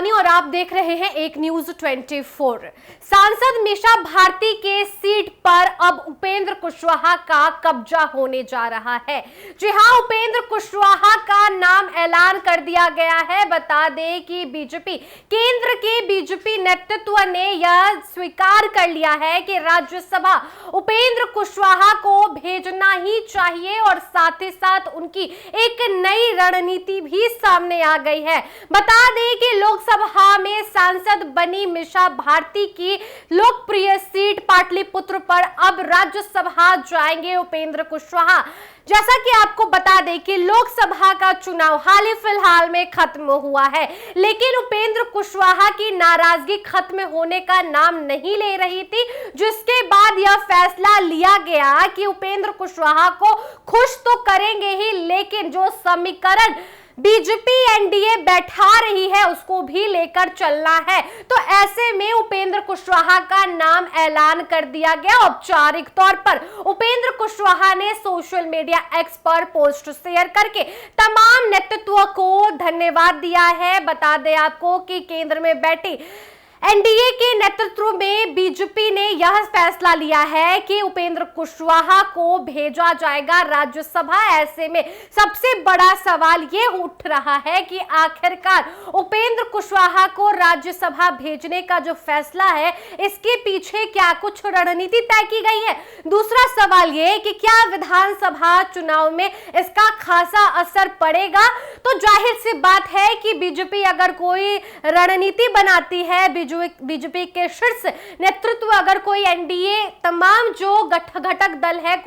शिवानी और आप देख रहे हैं एक न्यूज 24। सांसद मीशा भारती के सीट पर अब उपेंद्र कुशवाहा का कब्जा होने जा रहा है। जी हां, उपेंद्र कुशवाहा का नाम ऐलान कर दिया गया है। बता दें कि केंद्र के बीजेपी नेतृत्व ने यह स्वीकार कर लिया है कि राज्यसभा उपेंद्र कुशवाहा को भेजना ही चाहिए और साथ ही साथ उनकी एक नई रणनीति भी सामने आ गई है। बता दें कि लोकसभा में सांसद बनी मीशा भारती की लोकप्रिय सीट पाटलिपुत्र पर अब राज्यसभा जाएंगे उपेंद्र कुशवाहा। जैसा कि आपको बता दें कि लोकसभा का चुनाव हाल ही फिलहाल में खत्म हुआ है, लेकिन उपेंद्र कुशवाहा की नाराजगी खत्म होने का नाम नहीं ले रही थी, जिसके बाद यह फैसला लिया गया कि उपेंद्र कुशवाहा को खुश तो करेंगे ही, लेकिन जो समीकरण बीजेपी एनडीए बैठा रही है उसको भी लेकर चलना है। तो ऐसे में उपेंद्र कुशवाहा का नाम ऐलान कर दिया गया। औपचारिक तौर पर उपेंद्र कुशवाहा ने सोशल मीडिया एक्स पर पोस्ट शेयर करके तमाम नेतृत्व को धन्यवाद दिया है। बता दें आपको कि केंद्र में बैठी एनडीए के नेतृत्व में बीजेपी ने यह फैसला लिया है कि उपेंद्र कुशवाहा को भेजा जाएगा राज्यसभा। ऐसे में सबसे बड़ा सवाल ये उठ रहा है कि आखिरकार उपेंद्र कुशवाहा को राज्यसभा भेजने का जो फैसला है, इसके पीछे क्या कुछ रणनीति तय की गई है। दूसरा सवाल ये कि क्या विधानसभा चुनाव में इसका खासा असर पड़ेगा। तो जाहिर सी बात है कि बीजेपी अगर कोई रणनीति बनाती है, बीजेपी के शीर्ष नेतृत्व अगर कोई एनडीए तमाम जो घटक दल है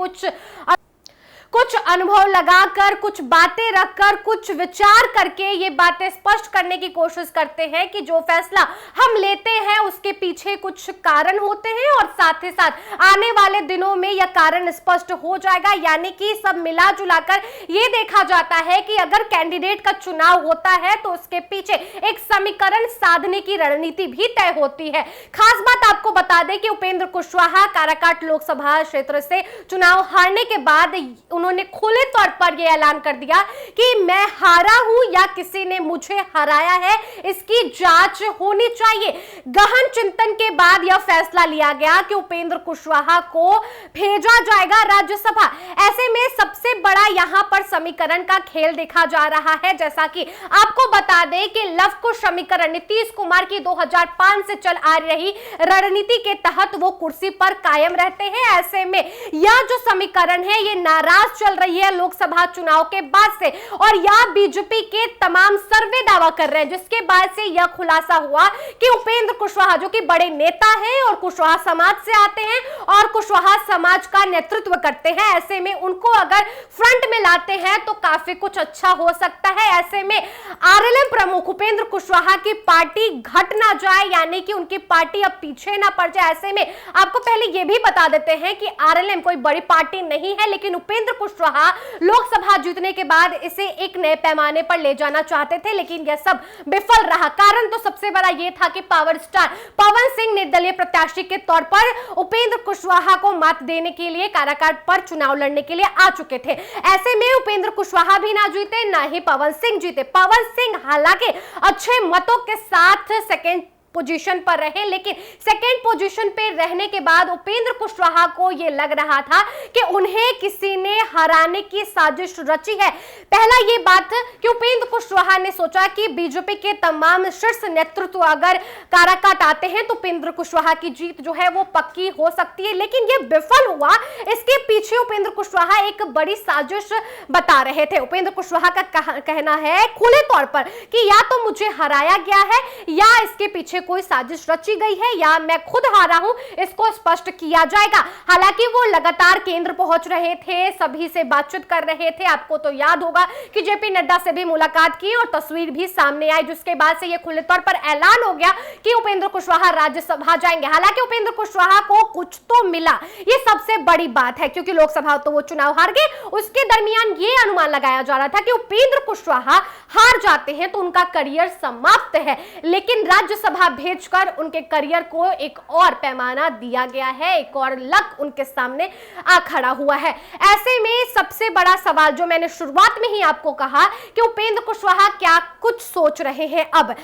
कुछ अनुभव लगाकर, कुछ बातें रखकर, कुछ विचार करके ये बातें स्पष्ट करने की कोशिश करते हैं कि जो फैसला हम लेते हैं उसके पीछे कुछ कारण होते हैं और साथ ही साथ आने वाले दिनों में यह कारण स्पष्ट हो जाएगा। यानी कि सब मिला जुलाकर ये देखा जाता है कि अगर कैंडिडेट का चुनाव होता है तो उसके पीछे एक समीकरण साधने की रणनीति भी तय होती है। खास बात आपको बता दें कि उपेंद्र कुशवाहा काराकाट लोकसभा क्षेत्र से चुनाव हारने के बाद उन्होंने खुले तौर पर यह ऐलान कर दिया कि मैं हारा हूं या किसी ने मुझे हराया है, इसकी जांच होनी चाहिए। गहन चिंतन के बाद यह फैसला लिया गया कि उपेंद्र कुशवाहा को भेजा जाएगा राज्यसभा। ऐसे में सबसे बड़ा यहां पर समीकरण का खेल देखा जा रहा है। जैसा कि आपको बता दें कि लव कुश समीकरण नीतीश कुमार की 2005 से चल आ रही रणनीति के तहत वो कुर्सी पर कायम रहते हैं। ऐसे में यह जो समीकरण है ये नाराज चल रही है लोकसभा चुनाव के बाद से, और यह बीजेपी के तमाम सर्वे दावा कर रहे हैं, जिसके बाद से यह खुलासा हुआ कि उपेंद्र कुशवाहा जो कि बड़े नेता हैं और कुशवाहा समाज से आते हैं और कुशवाहा समाज का नेतृत्व करते हैं, ऐसे में उनको अगर फ्रंट में लाते हैं तो काफी कुछ अच्छा हो सकता है। ऐसे में आरएलएम प्रमुख उपेंद्र कुशवाहा की पार्टी घट ना जाए, यानी कि उनकी पार्टी अब पीछे ना पड़ जाए। ऐसे में आपको पहले यह भी बता देते हैं कि आरएलएम कोई बड़ी पार्टी नहीं है, लेकिन उपेंद्र कुशवाहा लोकसभा जीतने के बाद इसे एक नए पैमाने पर ले जाना चाहते थे, लेकिन यह सब विफल रहा। कारण तो सबसे बड़ा यह था कि पावर स्टार पवन सिंह निर्दलीय प्रत्याशी के तौर पर उपेंद्र कुशवाहा को मात देने के लिए काराकाट पर चुनाव लड़ने के लिए आ चुके थे। ऐसे में उपेंद्र कुशवाहा भी ना जीते, ना ही पवन सिंह जीते। पवन सिंह हालांकि अच्छे मतों के साथ सेकेंड पोजीशन पर रहे, लेकिन सेकेंड पोजीशन पे रहने के बाद उपेंद्र कुशवाहा को यह लग रहा था कि उन्हें किसी ने हराने की साजिश रची है। पहला ये बात कि उपेंद्र कुशवाहा ने सोचा कि बीजेपी के तमाम शीर्ष नेतृत्व अगर काराकाट आते हैं तो उपेंद्र कुशवाहा की जीत जो है वो पक्की हो सकती है, लेकिन यह विफल हुआ। इसके पीछे उपेंद्र कुशवाहा एक बड़ी साजिश बता रहे थे। उपेंद्र कुशवाहा का कहना है खुले तौर पर कि या तो मुझे हराया गया है या इसके पीछे कोई साजिश रची गई है या मैं खुद हारा हूं, इसको स्पष्ट किया जाएगा। हालांकि वो लगातार केंद्र पहुंच रहे थे, सभी से बातचीत कर रहे थे। आपको तो याद होगा कि जेपी नड्डा से भी मुलाकात की और तस्वीर भी सामने आई, जिसके बाद से ये खुले तौर पर ऐलान हो गया कि उपेंद्र कुशवाहा राज्यसभा जाएंगे। हालांकि उपेंद्र कुशवाहा को कुछ तो मिला, ये सबसे बड़ी बात है, क्योंकि लोकसभा तो वो चुनाव हार गए। उसके दरमियान ये अनुमान लगाया जा रहा था कि उपेंद्र कुशवाहा हार जाते हैं तो उनका करियर समाप्त है, लेकिन राज्यसभा भेजकर उनके करियर को एक और पैमाना दिया गया है, एक और लक उनके सामने आ खड़ा हुआ है। ऐसे में सबसे बड़ा सवाल जो मैंने शुरुआत में ही आपको कहा कि उपेंद्र कुशवाहा क्या कुछ सोच रहे हैं अब।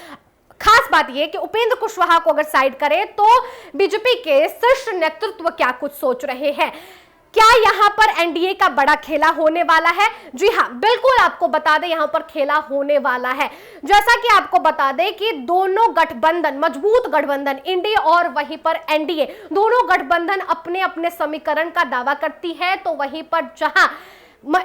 खास बात यह कि उपेंद्र कुशवाहा को अगर साइड करें तो बीजेपी के शीर्ष नेतृत्व क्या कुछ सोच रहे हैं, क्या यहां पर एनडीए का बड़ा खेला होने वाला है? जी हां, बिल्कुल आपको बता दें यहां पर खेला होने वाला है। जैसा कि आपको बता दें कि दोनों गठबंधन, मजबूत गठबंधन इंडी और वहीं पर एनडीए, दोनों गठबंधन अपने अपने समीकरण का दावा करती है। तो वहीं पर जहां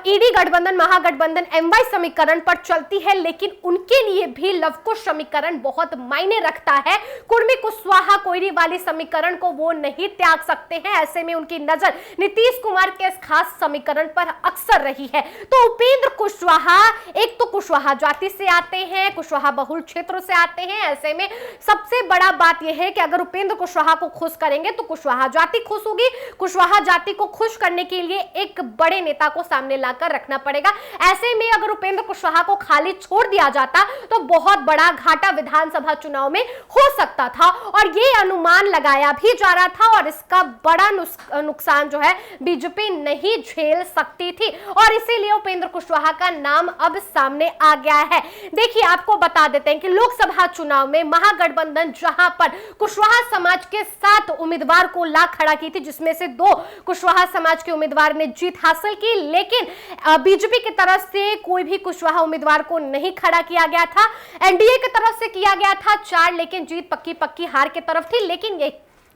ईडी गठबंधन, महागठबंधन एमवाई समीकरण पर चलती है, लेकिन उनके लिए भी लवकुश समीकरण बहुत मायने रखता है। कुर्मी कुशवाहा कोयरी वाली समीकरण को वो नहीं त्याग सकते हैं। ऐसे में उनकी नजर नीतीश कुमार के इस खास समीकरण पर अक्सर रही है। तो उपेंद्र कुशवाहा एक तो कुशवाहा जाति से आते हैं, कुशवाहा बहुल क्षेत्र से आते हैं। ऐसे में सबसे बड़ा बात यह है कि अगर उपेंद्र कुशवाहा को खुश करेंगे तो कुशवाहा जाति खुश होगी। कुशवाहा जाति को खुश करने के लिए एक बड़े नेता को सामने लाकर रखना पड़ेगा। ऐसे में अगर उपेंद्र कुशवाहा को खाली छोड़ दिया जाता तो बहुत बड़ा घाटा विधानसभा चुनाव में हो सकता था, और ये अनुमान लगाया भी जा रहा था, और इसका बड़ा नुकसान जो है बीजेपी नहीं झेल सकती थी, और इसीलिए उपेंद्र कुशवाहा का नाम अब सामने आ गया है। देखिए, आपको बता देते हैं कि लोकसभा चुनाव में महागठबंधन जहां पर कुशवाहा समाज के 7 उम्मीदवार को ला खड़ा की थी, जिसमें से 2 कुशवाहा समाज के उम्मीदवार ने जीत हासिल की, लेकिन बीजेपी की तरफ से कोई भी कुशवाहा उम्मीदवार को नहीं खड़ा किया गया था। एनडीए की तरफ से किया गया था 4, लेकिन जीत पक्की पक्की हार की तरफ थी। लेकिन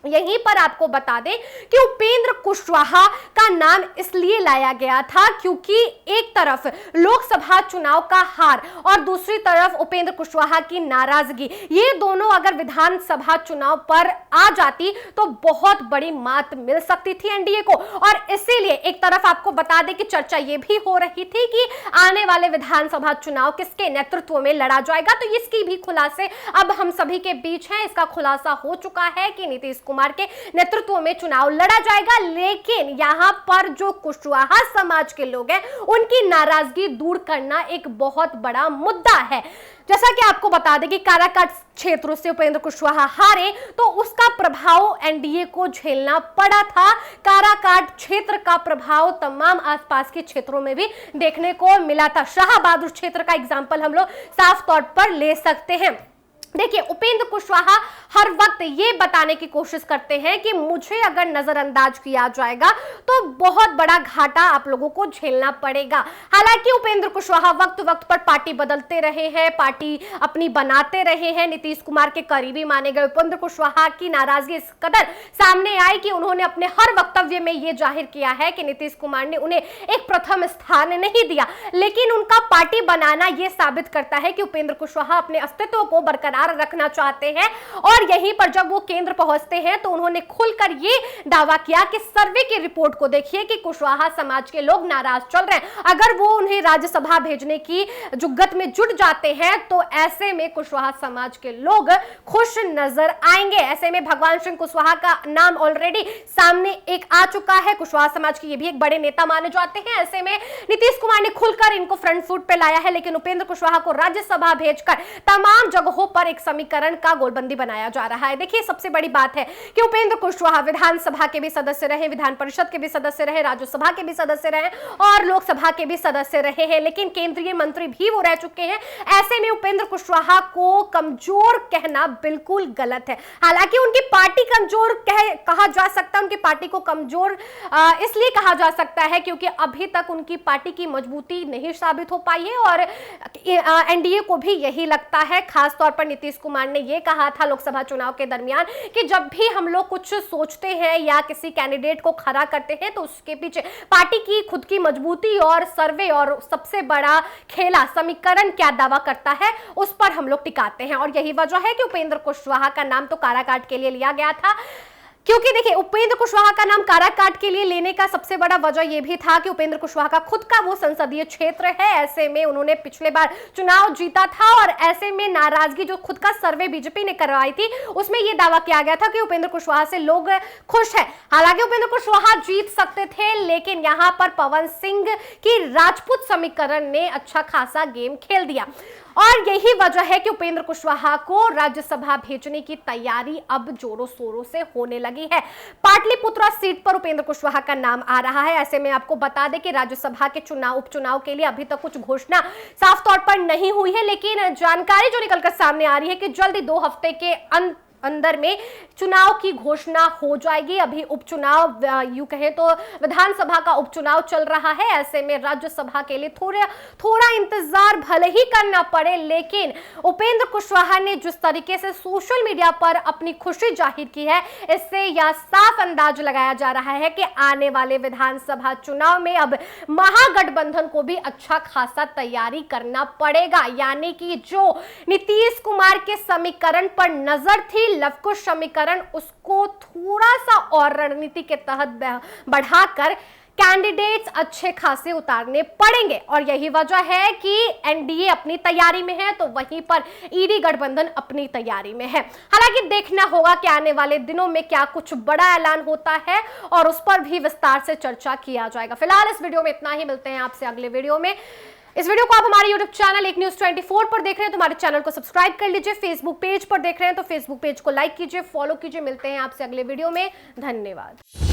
यहीं पर आपको बता दें कि उपेंद्र कुशवाहा का नाम इसलिए लाया गया था क्योंकि एक तरफ लोकसभा चुनाव का हार और दूसरी तरफ उपेंद्र कुशवाहा की नाराजगी, ये दोनों अगर विधानसभा चुनाव पर आ जाती तो बहुत बड़ी मात मिल सकती थी एनडीए को। और इसीलिए एक तरफ आपको बता दें कि चर्चा ये भी हो रही थी कि आने वाले विधानसभा चुनाव किसके नेतृत्व में लड़ा जाएगा। तो इसकी भी खुलासे अब हम सभी के बीच हैं। इसका खुलासा हो चुका है कि नीतीश कुमार के नेतृत्व में चुनाव लड़ा जाएगा, लेकिन यहां पर जो कुशवाहा समाज के लोग हैं उनकी नाराजगी दूर करना एक बहुत बड़ा मुद्दा है। जैसा कि आपको बता दें कि काराकाट क्षेत्रों से उपेंद्र कुशवाहा हारे तो उसका प्रभाव एनडीए को झेलना पड़ा था। काराकाट क्षेत्र का प्रभाव तमाम आसपास के क्षेत्रों में भी देखने को मिला था। शाहबहादुर क्षेत्र का एग्जाम्पल हम लोग साफ तौर पर ले सकते हैं। देखिए, उपेंद्र कुशवाहा हर वक्त ये बताने की कोशिश करते हैं कि मुझे अगर नजरअंदाज किया जाएगा तो बहुत बड़ा घाटा आप लोगों को झेलना पड़ेगा। हालांकि उपेंद्र कुशवाहा वक्त वक्त पर पार्टी बदलते रहे हैं, पार्टी अपनी बनाते रहे हैं। नीतीश कुमार के करीबी माने गए उपेंद्र कुशवाहा की नाराजगी इस कदर सामने आई कि उन्होंने अपने हर वक्तव्य में यह जाहिर किया है कि नीतीश कुमार ने उन्हें एक प्रथम स्थान नहीं दिया, लेकिन उनका पार्टी बनाना यह साबित करता है कि उपेंद्र कुशवाहा अपने अस्तित्व को बरकरार रखना चाहते हैं। और यहीं पर जब वो केंद्र पहुंचते हैं तो उन्होंने खुलकर ये दावा किया कि सर्वे की रिपोर्ट को देखिए कि कुशवाहा समाज के लोग नाराज चल रहे हैं। अगर वो उन्हें राज्यसभा भेजने की जुगत में जुट जाते हैं तो ऐसे में कुशवाहा समाज के लोग खुश नजर आएंगे। ऐसे में भगवान सिंह कुशवाहा का नाम ऑलरेडी सामने एक आ चुका है। कुशवाहा समाज के ये भी एक बड़े नेता माने जाते हैं। ऐसे में नीतीश कुमार ने खुलकर इनको फ्रंट फुट पे लाया है, लेकिन उपेंद्र कुशवाहा को राज्यसभा भेजकर तमाम जगहों पर एक समीकरण का गोलबंदी बनाया जा रहा है। देखिए, सबसे बड़ी बात है कि उपेंद्र कुशवाहा विधानसभा के भी सदस्य रहे, विधान परिषद के भी सदस्य रहे, राज्यसभा के भी सदस्य रहे और लोकसभा के भी सदस्य रहे हैं, लेकिन केंद्रीय मंत्री भी वो रह चुके हैं। ऐसे में उपेंद्र कुशवाहा को कमजोर कहना बिल्कुल गलत है। हालांकि उनकी पार्टी कमजोर कहा जा सकता है, उनकी पार्टी को कमजोर इसलिए कहा जा सकता है क्योंकि अभी तक उनकी पार्टी की मजबूती नहीं साबित हो पाई है, और एनडीए को भी यही लगता है। खासतौर पर नीतीश कुमार ने यह कहा था लोकसभा चुनाव के दरमियान कि जब भी हम लोग कुछ सोचते हैं या किसी कैंडिडेट को खड़ा करते हैं तो उसके पीछे पार्टी की खुद की मजबूती और सर्वे और सबसे बड़ा खेला समीकरण क्या दावा करता है उस पर हम लोग टिकाते हैं। और यही वजह है कि उपेंद्र कुशवाहा का नाम तो काराकाट के लिए लिया गया था, क्योंकि देखिए, उपेंद्र कुशवाहा का नाम काराकाट के लिए लेने का सबसे बड़ा वजह यह भी था कि उपेंद्र कुशवाहा का खुद का वो संसदीय क्षेत्र है। ऐसे में उन्होंने पिछले बार चुनाव जीता था, और ऐसे में नाराजगी जो खुद का सर्वे बीजेपी ने करवाई थी उसमें यह दावा किया गया था कि उपेंद्र कुशवाहा से लोग खुश हैं। हालांकि उपेंद्र कुशवाहा जीत सकते थे, लेकिन यहां पर पवन सिंह की राजपूत समीकरण ने अच्छा खासा गेम खेल दिया। और यही वजह है कि उपेंद्र कुशवाहा को राज्यसभा भेजने की तैयारी अब जोरों शोरों से होने लगी है। पाटलिपुत्रा सीट पर उपेंद्र कुशवाहा का नाम आ रहा है। ऐसे में आपको बता दें कि राज्यसभा के उपचुनाव के लिए अभी तक कुछ घोषणा साफ तौर पर नहीं हुई है, लेकिन जानकारी जो निकलकर सामने आ रही है कि जल्दी 2 हफ्ते के अंदर में चुनाव की घोषणा हो जाएगी। अभी उपचुनाव यूं कहें तो विधानसभा का उपचुनाव चल रहा है। ऐसे में राज्यसभा के लिए थोड़ा इंतजार भले ही करना पड़े, लेकिन उपेंद्र कुशवाहा ने जिस तरीके से सोशल मीडिया पर अपनी खुशी जाहिर की है, इससे यह साफ अंदाज लगाया जा रहा है कि आने वाले विधानसभा चुनाव में अब महागठबंधन को भी अच्छा खासा तैयारी करना पड़ेगा। यानी कि जो नीतीश कुमार के समीकरण पर नजर थी, लवकुश समीकरण, उसको थोड़ा सा और रणनीति के तहत बढ़ाकर कैंडिडेट्स अच्छे खासे उतारने पड़ेंगे। और यही वजह है कि एनडीए अपनी तैयारी में है, तो वहीं पर ईडी गठबंधन अपनी तैयारी में है। हालांकि देखना होगा कि आने वाले दिनों में क्या कुछ बड़ा ऐलान होता है और उस पर भी विस्तार से चर्चा किया जाएगा। फिलहाल इस वीडियो में इतना ही, मिलते हैं आपसे अगले वीडियो में। इस वीडियो को आप हमारे YouTube चैनल एक न्यूज़ 24 पर देख रहे हैं तो हमारे चैनल को सब्सक्राइब कर लीजिए। फेसबुक पेज पर देख रहे हैं तो फेसबुक पेज को लाइक कीजिए, फॉलो कीजिए। मिलते हैं आपसे अगले वीडियो में। धन्यवाद।